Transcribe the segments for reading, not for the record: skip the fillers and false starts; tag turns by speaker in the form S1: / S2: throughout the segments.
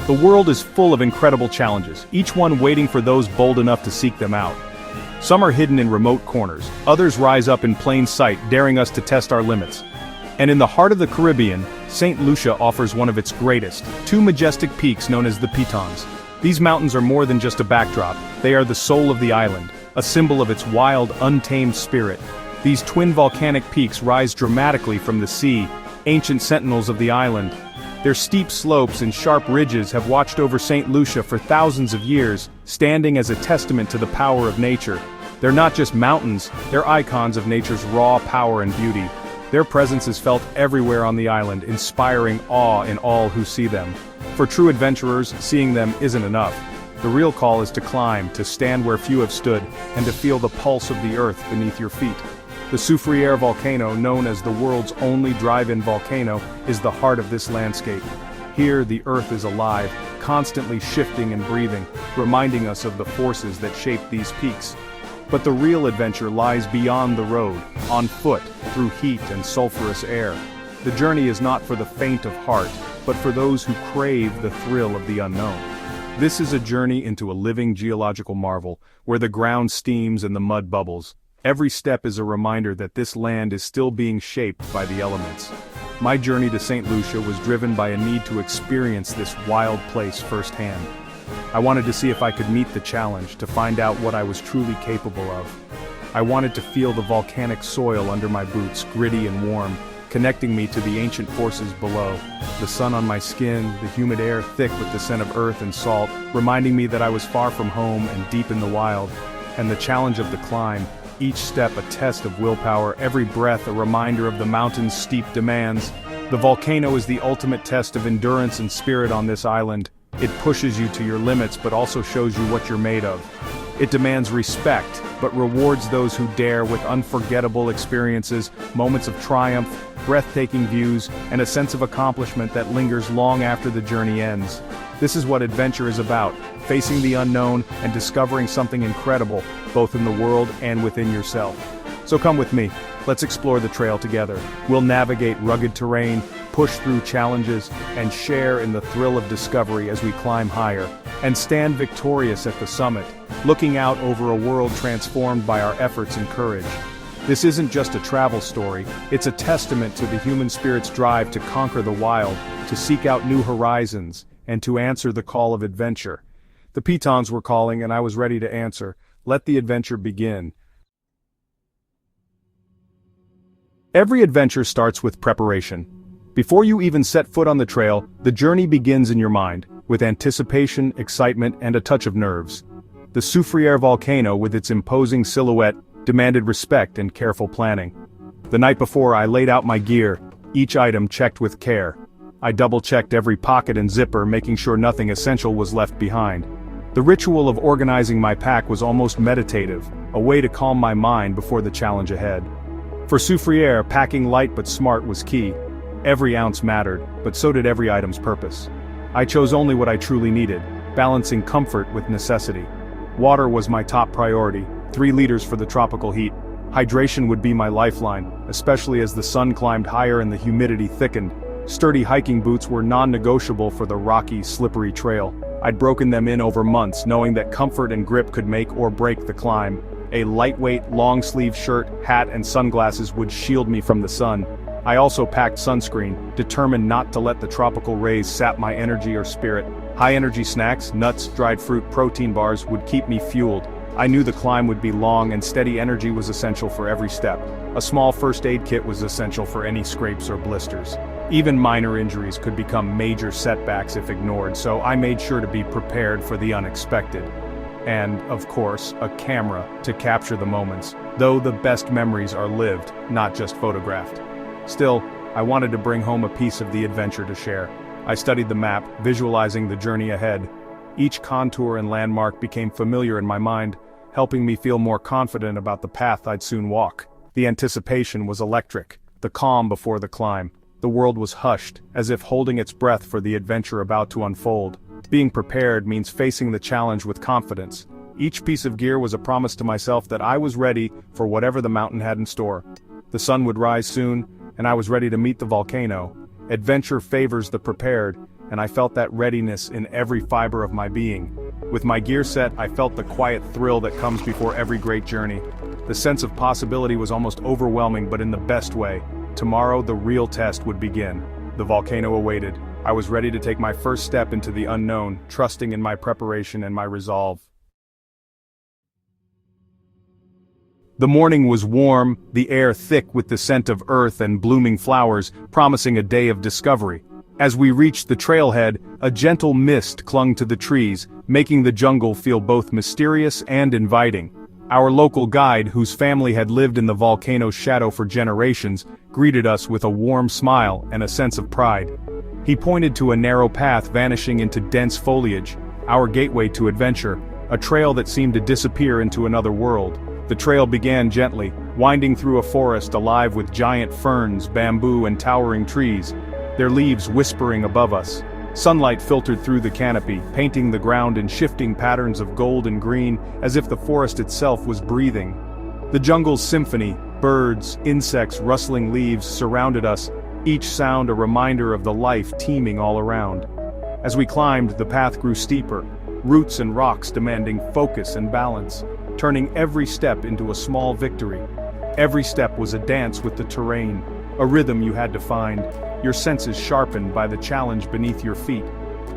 S1: The world is full of incredible challenges, each one waiting for those bold enough to seek them out. Some are hidden in remote corners, others rise up in plain sight, daring us to test our limits. And in the heart of the Caribbean, St. Lucia offers one of its greatest, two majestic peaks known as the Pitons. These mountains are more than just a backdrop, they are the soul of the island, a symbol of its wild, untamed spirit. These twin volcanic peaks rise dramatically from the sea, ancient sentinels of the island. Their steep slopes and sharp ridges have watched over St. Lucia for thousands of years, standing as a testament to the power of nature. They're not just mountains, they're icons of nature's raw power and beauty. Their presence is felt everywhere on the island, inspiring awe in all who see them. For true adventurers, seeing them isn't enough. The real call is to climb, to stand where few have stood, and to feel the pulse of the earth beneath your feet. The Soufrière Volcano, known as the world's only drive-in volcano, is the heart of this landscape. Here, the earth is alive, constantly shifting and breathing, reminding us of the forces that shape these peaks. But the real adventure lies beyond the road, on foot, through heat and sulfurous air. The journey is not for the faint of heart, but for those who crave the thrill of the unknown. This is a journey into a living geological marvel, where the ground steams and the mud bubbles. Every step is a reminder that this land is still being shaped by the elements. My journey to St. Lucia was driven by a need to experience this wild place firsthand. I wanted to see if I could meet the challenge, to find out what I was truly capable of. I wanted to feel the volcanic soil under my boots, gritty and warm, connecting me to the ancient forces below. The sun on my skin, the humid air thick with the scent of earth and salt, reminding me that I was far from home and deep in the wild. And the challenge of the climb, each step a test of willpower, every breath a reminder of the mountain's steep demands. The volcano is the ultimate test of endurance and spirit on this island. It pushes you to your limits but also shows you what you're made of. It demands respect, but rewards those who dare with unforgettable experiences, moments of triumph, breathtaking views, and a sense of accomplishment that lingers long after the journey ends. This is what adventure is about, facing the unknown and discovering something incredible, both in the world and within yourself. So come with me, let's explore the trail together. We'll navigate rugged terrain, push through challenges, and share in the thrill of discovery as we climb higher, and stand victorious at the summit, looking out over a world transformed by our efforts and courage. This isn't just a travel story, it's a testament to the human spirit's drive to conquer the wild, to seek out new horizons, and to answer the call of adventure. The Pitons were calling and I was ready to answer. Let the adventure begin. Every adventure starts with preparation. Before you even set foot on the trail, the journey begins in your mind, with anticipation, excitement, and a touch of nerves. The Soufrière Volcano, with its imposing silhouette, demanded respect and careful planning. The night before, I laid out my gear, each item checked with care. I double-checked every pocket and zipper, making sure nothing essential was left behind. The ritual of organizing my pack was almost meditative, a way to calm my mind before the challenge ahead. For Soufrière, packing light but smart was key. Every ounce mattered, but so did every item's purpose. I chose only what I truly needed, balancing comfort with necessity. Water was my top priority, 3 liters for the tropical heat. Hydration would be my lifeline, especially as the sun climbed higher and the humidity thickened. Sturdy hiking boots were non-negotiable for the rocky, slippery trail. I'd broken them in over months, knowing that comfort and grip could make or break the climb. A lightweight, long-sleeve shirt, hat, and sunglasses would shield me from the sun. I also packed sunscreen, determined not to let the tropical rays sap my energy or spirit. High-energy snacks, nuts, dried fruit, protein bars would keep me fueled. I knew the climb would be long and steady energy was essential for every step. A small first aid kit was essential for any scrapes or blisters. Even minor injuries could become major setbacks if ignored, so I made sure to be prepared for the unexpected. And, of course, a camera to capture the moments, though the best memories are lived, not just photographed. Still, I wanted to bring home a piece of the adventure to share. I studied the map, visualizing the journey ahead. Each contour and landmark became familiar in my mind, helping me feel more confident about the path I'd soon walk. The anticipation was electric, the calm before the climb. The world was hushed, as if holding its breath for the adventure about to unfold. Being prepared means facing the challenge with confidence. Each piece of gear was a promise to myself that I was ready for whatever the mountain had in store. The sun would rise soon, and I was ready to meet the volcano. Adventure favors the prepared, and I felt that readiness in every fiber of my being. With my gear set, I felt the quiet thrill that comes before every great journey. The sense of possibility was almost overwhelming, but in the best way. Tomorrow, the real test would begin. The volcano awaited. I was ready to take my first step into the unknown, trusting in my preparation and my resolve. The morning was warm, the air thick with the scent of earth and blooming flowers, promising a day of discovery. As we reached the trailhead, a gentle mist clung to the trees, making the jungle feel both mysterious and inviting. Our local guide, whose family had lived in the volcano's shadow for generations, greeted us with a warm smile and a sense of pride. He pointed to a narrow path vanishing into dense foliage, our gateway to adventure, a trail that seemed to disappear into another world. The trail began gently, winding through a forest alive with giant ferns, bamboo and towering trees, their leaves whispering above us. Sunlight filtered through the canopy, painting the ground in shifting patterns of gold and green, as if the forest itself was breathing. The jungle's symphony, birds, insects, rustling leaves surrounded us, each sound a reminder of the life teeming all around. As we climbed, the path grew steeper, roots and rocks demanding focus and balance, turning every step into a small victory. Every step was a dance with the terrain, a rhythm you had to find, your senses sharpened by the challenge beneath your feet.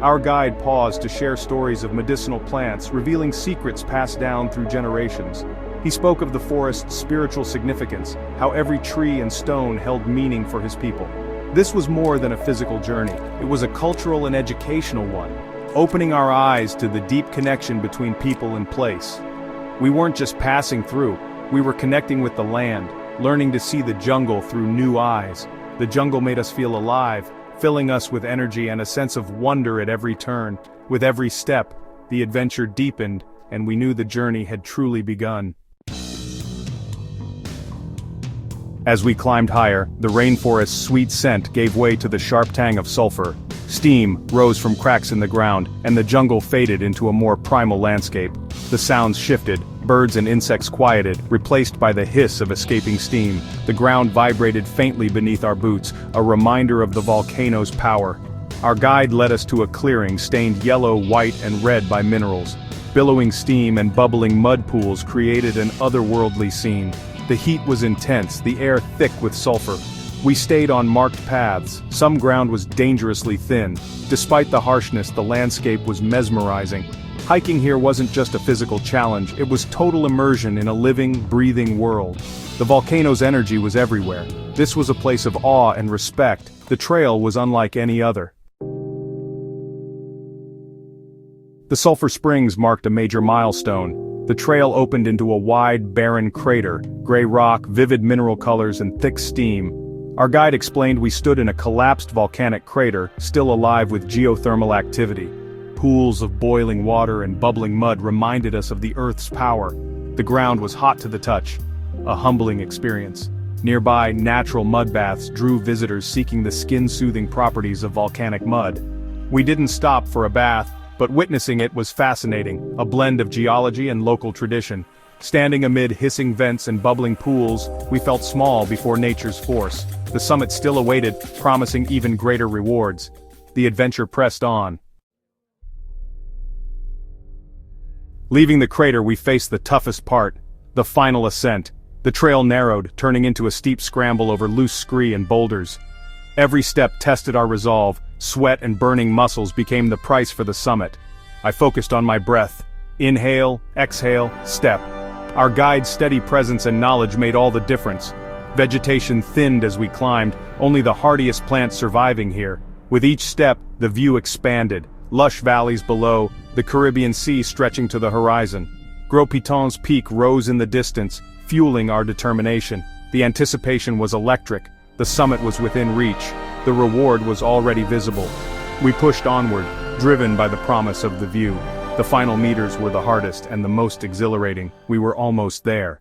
S1: Our guide paused to share stories of medicinal plants, revealing secrets passed down through generations. He spoke of the forest's spiritual significance, how every tree and stone held meaning for his people. This was more than a physical journey, it was a cultural and educational one, opening our eyes to the deep connection between people and place. We weren't just passing through, we were connecting with the land, learning to see the jungle through new eyes. The jungle made us feel alive, filling us with energy and a sense of wonder at every turn. With every step, the adventure deepened, and we knew the journey had truly begun. As we climbed higher, the rainforest's sweet scent gave way to the sharp tang of sulfur. Steam rose from cracks in the ground, and the jungle faded into a more primal landscape. The sounds shifted, birds and insects quieted, replaced by the hiss of escaping steam. The ground vibrated faintly beneath our boots, a reminder of the volcano's power. Our guide led us to a clearing stained yellow, white, and red by minerals. Billowing steam and bubbling mud pools created an otherworldly scene. The heat was intense, the air thick with sulfur. We stayed on marked paths, some ground was dangerously thin. Despite the harshness, the landscape was mesmerizing. Hiking here wasn't just a physical challenge, it was total immersion in a living, breathing world. The volcano's energy was everywhere. This was a place of awe and respect. The trail was unlike any other. The sulfur springs marked a major milestone. The trail opened into a wide, barren crater, gray rock, vivid mineral colors, and thick steam. Our guide explained we stood in a collapsed volcanic crater, still alive with geothermal activity. Pools of boiling water and bubbling mud reminded us of the Earth's power. The ground was hot to the touch, a humbling experience. Nearby, natural mud baths drew visitors seeking the skin-soothing properties of volcanic mud. We didn't stop for a bath, but witnessing it was fascinating, a blend of geology and local tradition. Standing amid hissing vents and bubbling pools, we felt small before nature's force. The summit still awaited, promising even greater rewards. The adventure pressed on. Leaving the crater, we faced the toughest part, the final ascent. The trail narrowed, turning into a steep scramble over loose scree and boulders. Every step tested our resolve, sweat and burning muscles became the price for the summit. I focused on my breath. Inhale, exhale, step. Our guide's steady presence and knowledge made all the difference. Vegetation thinned as we climbed, only the hardiest plants surviving here. With each step, the view expanded. Lush valleys below, the Caribbean Sea stretching to the horizon. Gros Piton's peak rose in the distance, fueling our determination. The anticipation was electric. The summit was within reach. The reward was already visible. We pushed onward, driven by the promise of the view. The final meters were the hardest and the most exhilarating. We were almost there.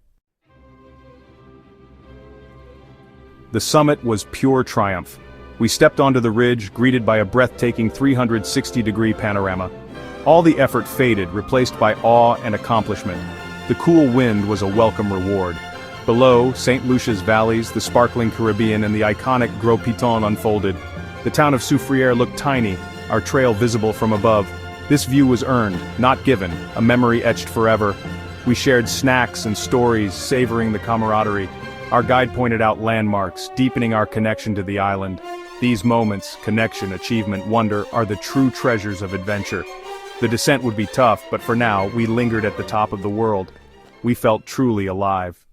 S1: The summit was pure triumph. We stepped onto the ridge, greeted by a breathtaking 360-degree panorama. All the effort faded, replaced by awe and accomplishment. The cool wind was a welcome reward. Below, St. Lucia's valleys, the sparkling Caribbean, and the iconic Gros Piton unfolded. The town of Soufrière looked tiny, our trail visible from above. This view was earned, not given, a memory etched forever. We shared snacks and stories, savoring the camaraderie. Our guide pointed out landmarks, deepening our connection to the island. These moments, connection, achievement, wonder, are the true treasures of adventure. The descent would be tough, but for now, we lingered at the top of the world. We felt truly alive.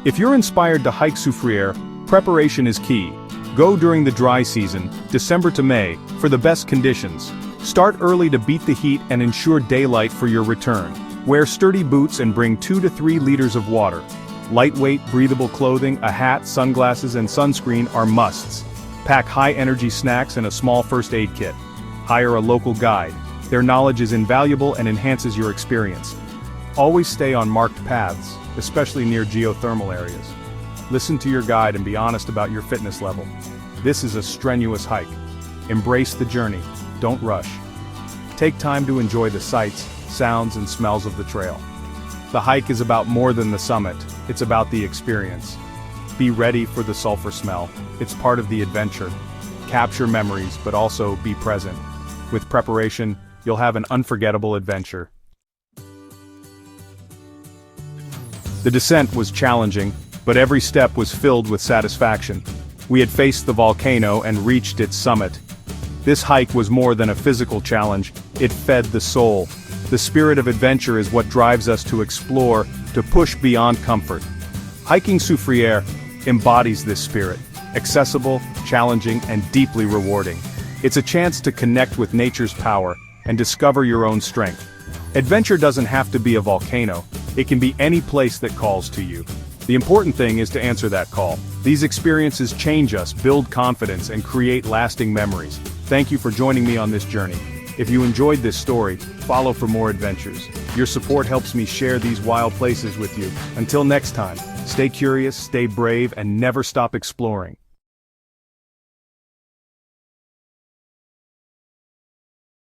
S1: If you're inspired to hike Soufrière, preparation is key. Go during the dry season, December to May, for the best conditions. Start early to beat the heat and ensure daylight for your return. Wear sturdy boots and bring 2 to 3 liters of water. Lightweight, breathable clothing, a hat, sunglasses, and sunscreen are musts. Pack high-energy snacks and a small first aid kit. Hire a local guide. Their knowledge is invaluable and enhances your experience. Always stay on marked paths, especially near geothermal areas. Listen to your guide and be honest about your fitness level. This is a strenuous hike. Embrace the journey, don't rush. Take time to enjoy the sights, sounds, and smells of the trail. The hike is about more than the summit, it's about the experience. Be ready for the sulfur smell, it's part of the adventure. Capture memories, but also be present. With preparation, you'll have an unforgettable adventure. The descent was challenging, but every step was filled with satisfaction. We had faced the volcano and reached its summit. This hike was more than a physical challenge, it fed the soul. The spirit of adventure is what drives us to explore, to push beyond comfort. Hiking Soufrière embodies this spirit, accessible, challenging, and deeply rewarding. It's a chance to connect with nature's power and discover your own strength. Adventure doesn't have to be a volcano, it can be any place that calls to you. The important thing is to answer that call. These experiences change us, build confidence, and create lasting memories. Thank you for joining me on this journey. If you enjoyed this story, follow for more adventures. Your support helps me share these wild places with you. Until next time, stay curious, stay brave, and never stop exploring.